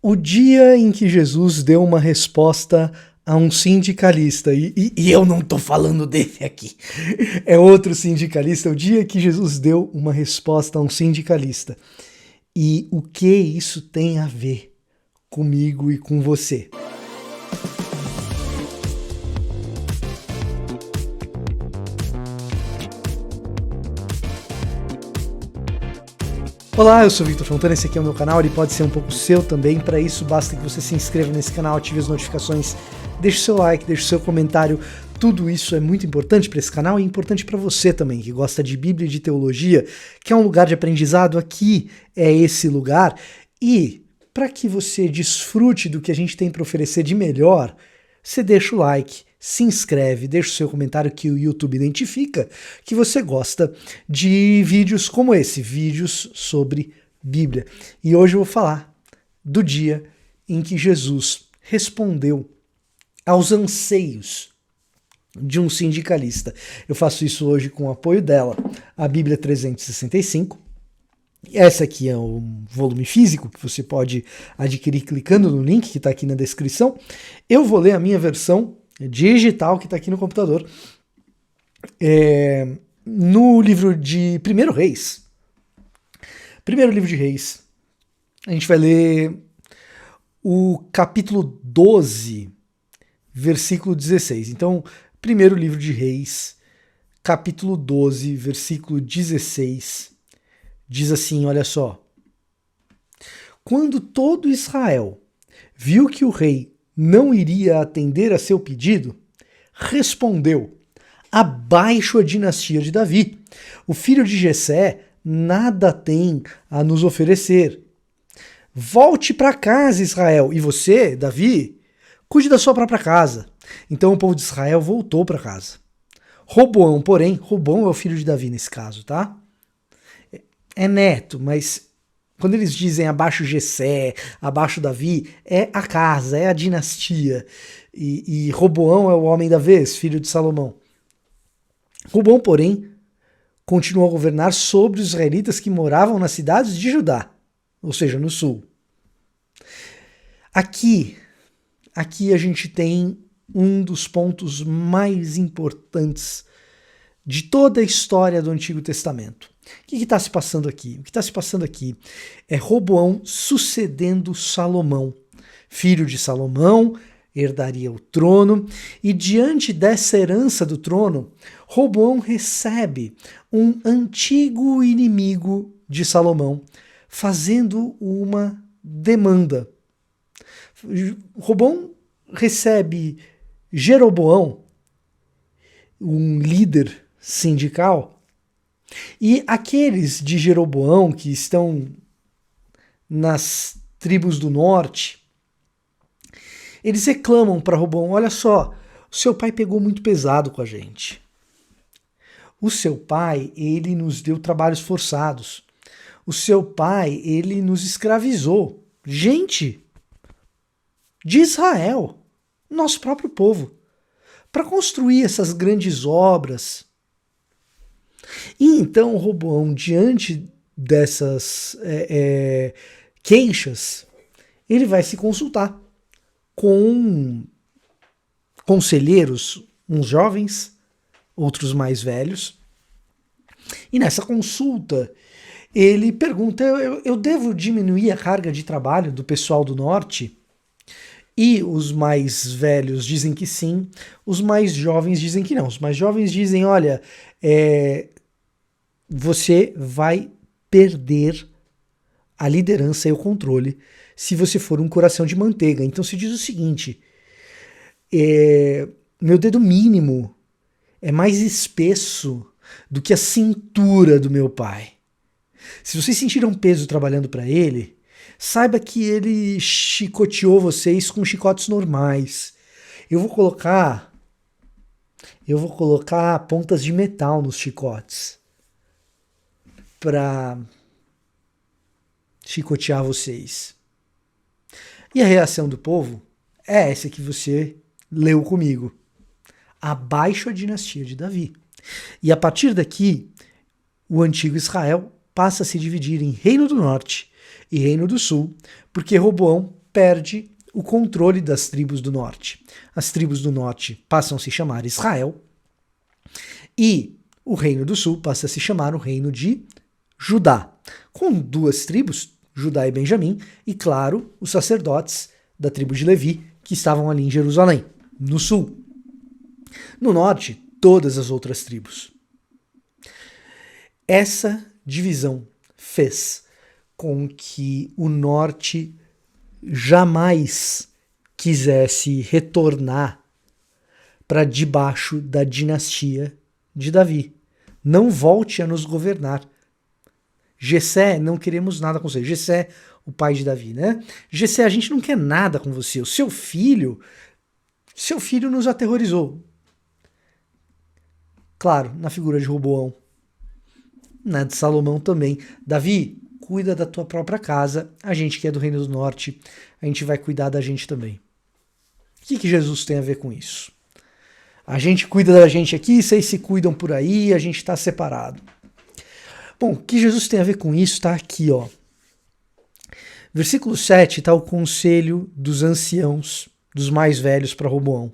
O dia em que Jesus deu uma resposta a um sindicalista, e eu não tô falando dele aqui, é outro sindicalista, o dia que Jesus deu uma resposta a um sindicalista. E o que isso tem a ver comigo e com você? Olá, eu sou Victor Fontana, esse aqui é o meu canal, ele pode ser um pouco seu também. Para isso basta que você se inscreva nesse canal, ative as notificações, deixe seu like, deixe seu comentário. Tudo isso é muito importante para esse canal e importante para você também, que gosta de Bíblia e de teologia, que é um lugar de aprendizado. Aqui é esse lugar. E para que você desfrute do que a gente tem para oferecer de melhor, você deixa o like, se inscreve, deixa o seu comentário que o YouTube identifica que você gosta de vídeos como esse, vídeos sobre Bíblia. E hoje eu vou falar do dia em que Jesus respondeu aos anseios de um sindicalista. Eu faço isso hoje com o apoio dela, a Bíblia 365. Essa aqui é um volume físico que você pode adquirir clicando no link que está aqui na descrição. Eu vou ler a minha versão digital que está aqui no computador. No livro de Primeiro Reis. Primeiro livro de Reis. A gente vai ler o capítulo 12, versículo 16. Então, primeiro livro de Reis, capítulo 12, versículo 16. Diz assim, olha só. Quando todo Israel viu que o rei não iria atender a seu pedido, respondeu: abaixo a dinastia de Davi. O filho de Jessé nada tem a nos oferecer. Volte para casa, Israel, e você, Davi, cuide da sua própria casa. Então o povo de Israel voltou para casa. Roboão, porém, Roboão é o filho de Davi nesse caso, tá? É neto, mas quando eles dizem abaixo Jessé, abaixo Davi, é a casa, é a dinastia. E Roboão é o homem da vez, filho de Salomão. Roboão, porém, continuou a governar sobre os israelitas que moravam nas cidades de Judá, ou seja, no sul. Aqui a gente tem um dos pontos mais importantes de toda a história do Antigo Testamento. O que está se passando aqui? O que está se passando aqui é Roboão sucedendo Salomão. Filho de Salomão, herdaria o trono, e diante dessa herança do trono, Roboão recebe um antigo inimigo de Salomão, fazendo uma demanda. Roboão recebe Jeroboão, um líder sindical, e aqueles de Jeroboão que estão nas tribos do norte, eles reclamam para Roboão: olha só, o seu pai pegou muito pesado com a gente. O seu pai, ele nos deu trabalhos forçados. O seu pai, ele nos escravizou. Gente de Israel, nosso próprio povo, para construir essas grandes obras. E então Roboão, diante dessas queixas, ele vai se consultar com conselheiros, uns jovens, outros mais velhos. E nessa consulta, ele pergunta: eu devo diminuir a carga de trabalho do pessoal do norte? E os mais velhos dizem que sim, os mais jovens dizem que não. Os mais jovens dizem: olha, você vai perder a liderança e o controle se você for um coração de manteiga. Então se diz o seguinte: meu dedo mínimo é mais espesso do que a cintura do meu pai. Se vocês sentiram peso trabalhando para ele, saiba que ele chicoteou vocês com chicotes normais. Eu vou colocar pontas de metal nos chicotes para chicotear vocês. E a reação do povo é essa que você leu comigo: abaixo a dinastia de Davi. E a partir daqui, o antigo Israel passa a se dividir em Reino do Norte e Reino do Sul, porque Roboão perde o controle das tribos do norte. As tribos do norte passam a se chamar Israel e o reino do sul passa a se chamar o reino de Judá, com duas tribos, Judá e Benjamim, e claro, os sacerdotes da tribo de Levi, que estavam ali em Jerusalém, no sul. No norte, todas as outras tribos. Essa divisão fez com que o norte jamais quisesse retornar para debaixo da dinastia de Davi. Não volte a nos governar. Jessé, não queremos nada com você. Jessé, o pai de Davi, né? Jessé, a gente não quer nada com você. O seu filho nos aterrorizou. Claro, na figura de Roboão. Na de Salomão também. Davi, cuida da tua própria casa. A gente que é do Reino do Norte, a gente vai cuidar da gente também. O que Jesus tem a ver com isso? A gente cuida da gente aqui, vocês se cuidam por aí, a gente está separado. Bom, o que Jesus tem a ver com isso está aqui, ó. Versículo 7 está o conselho dos anciãos, dos mais velhos para Roboão.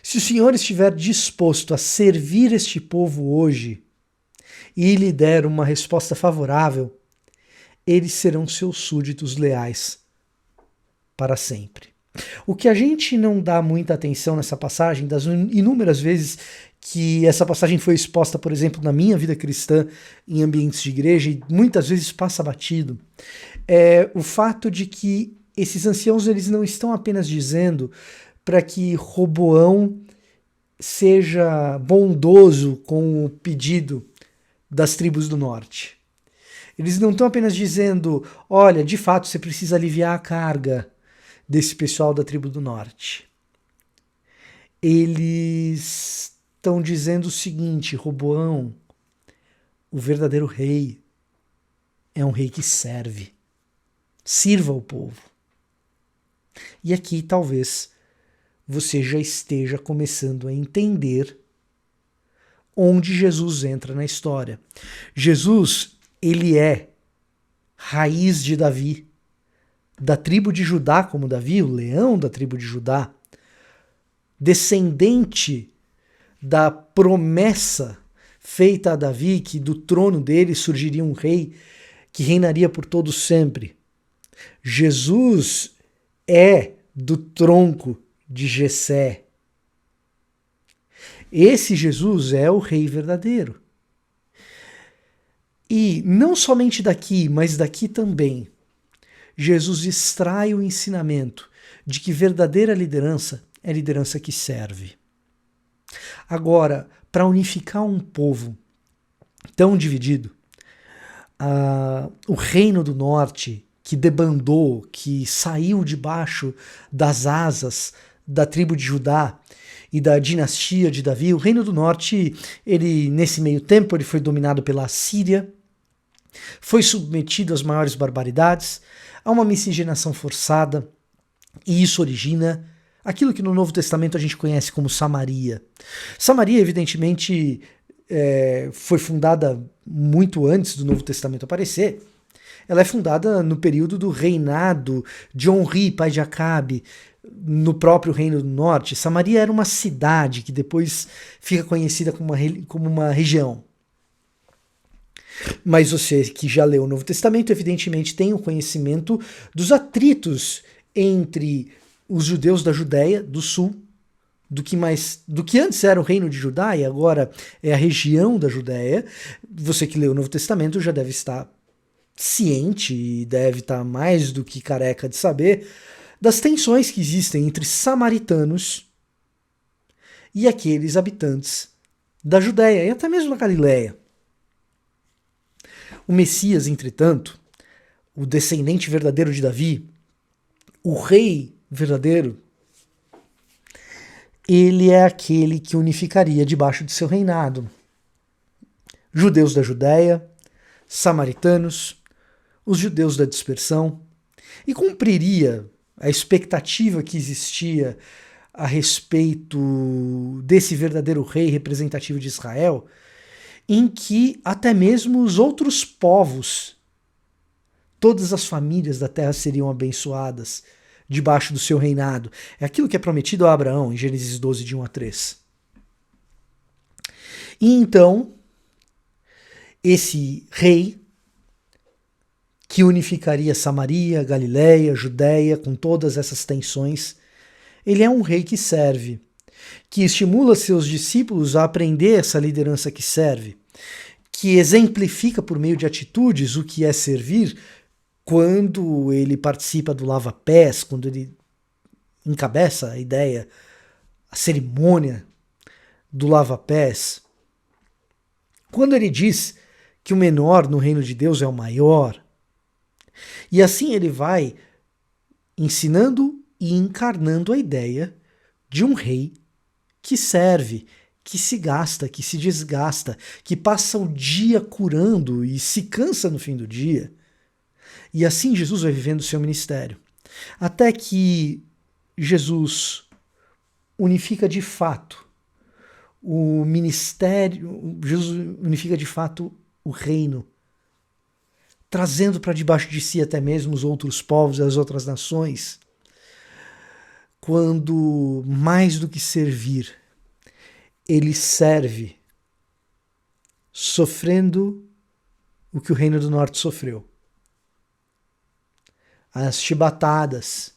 Se o Senhor estiver disposto a servir este povo hoje e lhe der uma resposta favorável, eles serão seus súditos leais para sempre. O que a gente não dá muita atenção nessa passagem, das inúmeras vezes que essa passagem foi exposta, por exemplo, na minha vida cristã, em ambientes de igreja, e muitas vezes passa batido, é o fato de que esses anciãos eles não estão apenas dizendo para que Roboão seja bondoso com o pedido das tribos do norte. Eles não estão apenas dizendo, olha, de fato você precisa aliviar a carga desse pessoal da tribo do norte. Eles estão dizendo o seguinte, Roboão, o verdadeiro rei é um rei que serve. Sirva o povo. E aqui talvez você já esteja começando a entender onde Jesus entra na história. Jesus, ele é raiz de Davi, da tribo de Judá como Davi, o leão da tribo de Judá, descendente da promessa feita a Davi que do trono dele surgiria um rei que reinaria por todo sempre. Jesus é do tronco de Jessé. Esse Jesus é o rei verdadeiro. E não somente daqui, mas daqui também, Jesus extrai o ensinamento de que verdadeira liderança é liderança que serve. Agora, para unificar um povo tão dividido, o reino do norte, que debandou, que saiu debaixo das asas da tribo de Judá e da dinastia de Davi, o reino do norte, ele nesse meio tempo, ele foi dominado pela Assíria, foi submetido às maiores barbaridades, a uma miscigenação forçada, e isso origina aquilo que no Novo Testamento a gente conhece como Samaria. Samaria, evidentemente, foi fundada muito antes do Novo Testamento aparecer. Ela é fundada no período do reinado de Onri, pai de Acabe, no próprio Reino do Norte. Samaria era uma cidade que depois fica conhecida como uma região. Mas você que já leu o Novo Testamento, evidentemente tem o conhecimento dos atritos entre os judeus da Judéia, do sul, do que antes era o reino de Judá e agora é a região da Judéia. Você que leu o Novo Testamento já deve estar ciente e deve estar mais do que careca de saber das tensões que existem entre samaritanos e aqueles habitantes da Judéia e até mesmo da Galileia. O Messias, entretanto, o descendente verdadeiro de Davi, o rei verdadeiro, ele é aquele que unificaria debaixo de seu reinado judeus da Judéia, samaritanos, os judeus da dispersão, e cumpriria a expectativa que existia a respeito desse verdadeiro rei representativo de Israel, em que até mesmo os outros povos Todas as famílias da terra seriam abençoadas debaixo do seu reinado. É aquilo que é prometido a Abraão, em Gênesis 12, de 1 a 3. E então, esse rei, que unificaria Samaria, Galileia, Judéia, com todas essas tensões, ele é um rei que serve, que estimula seus discípulos a aprender essa liderança que serve, que exemplifica por meio de atitudes o que é servir, quando ele participa do lava-pés, quando ele encabeça a ideia, a cerimônia do lava-pés, quando ele diz que o menor no reino de Deus é o maior. E assim ele vai ensinando e encarnando a ideia de um rei que serve, que se gasta, que se desgasta, que passa o dia curando e se cansa no fim do dia. E assim Jesus vai vivendo o seu ministério. Até que Jesus unifica de fato o ministério, Jesus unifica de fato o reino, trazendo para debaixo de si até mesmo os outros povos e as outras nações, quando mais do que servir, ele serve, sofrendo o que o Reino do Norte sofreu. As chibatadas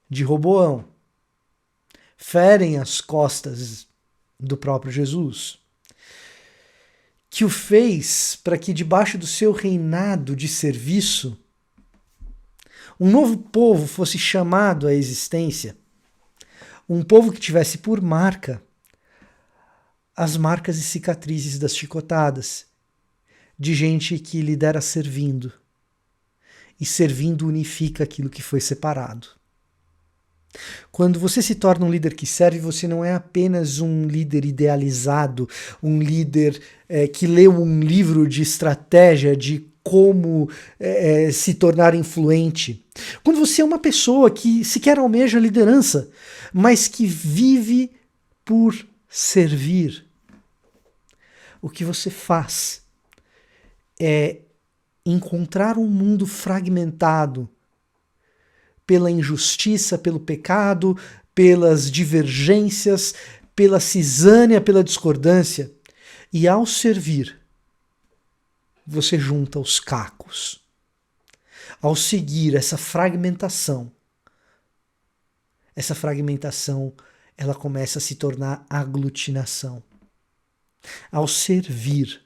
de Roboão ferem as costas do próprio Jesus, que o fez para que debaixo do seu reinado de serviço um novo povo fosse chamado à existência, um povo que tivesse por marca as marcas e cicatrizes das chicotadas, de gente que lidera servindo, e servindo unifica aquilo que foi separado. Quando você se torna um líder que serve, você não é apenas um líder idealizado, um líder que leu um livro de estratégia, de como se tornar influente. Quando você é uma pessoa que sequer almeja liderança, mas que vive por servir, o que você faz é encontrar um mundo fragmentado pela injustiça, pelo pecado, pelas divergências, pela cisânia, pela discordância. E ao servir, você junta os cacos. Ao seguir essa fragmentação, ela começa a se tornar aglutinação. Ao servir,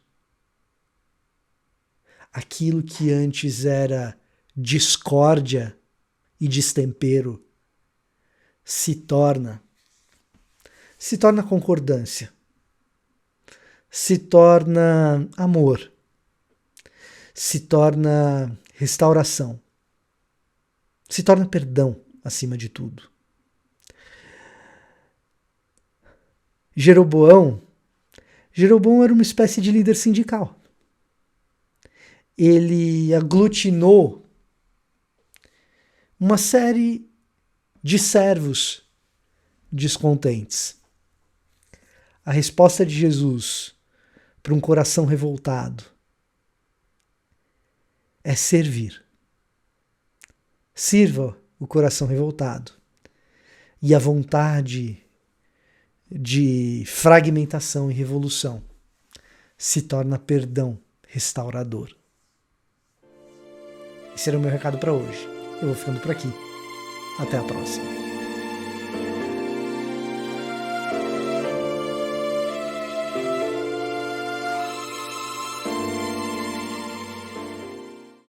aquilo que antes era discórdia e destempero se torna concordância, se torna amor, se torna restauração, se torna perdão acima de tudo. Jeroboão era uma espécie de líder sindical. Ele aglutinou uma série de servos descontentes. A resposta de Jesus para um coração revoltado é servir. Sirva o coração revoltado. E a vontade de fragmentação e revolução se torna perdão restaurador. Esse era o meu recado para hoje. Eu vou ficando por aqui. Até a próxima.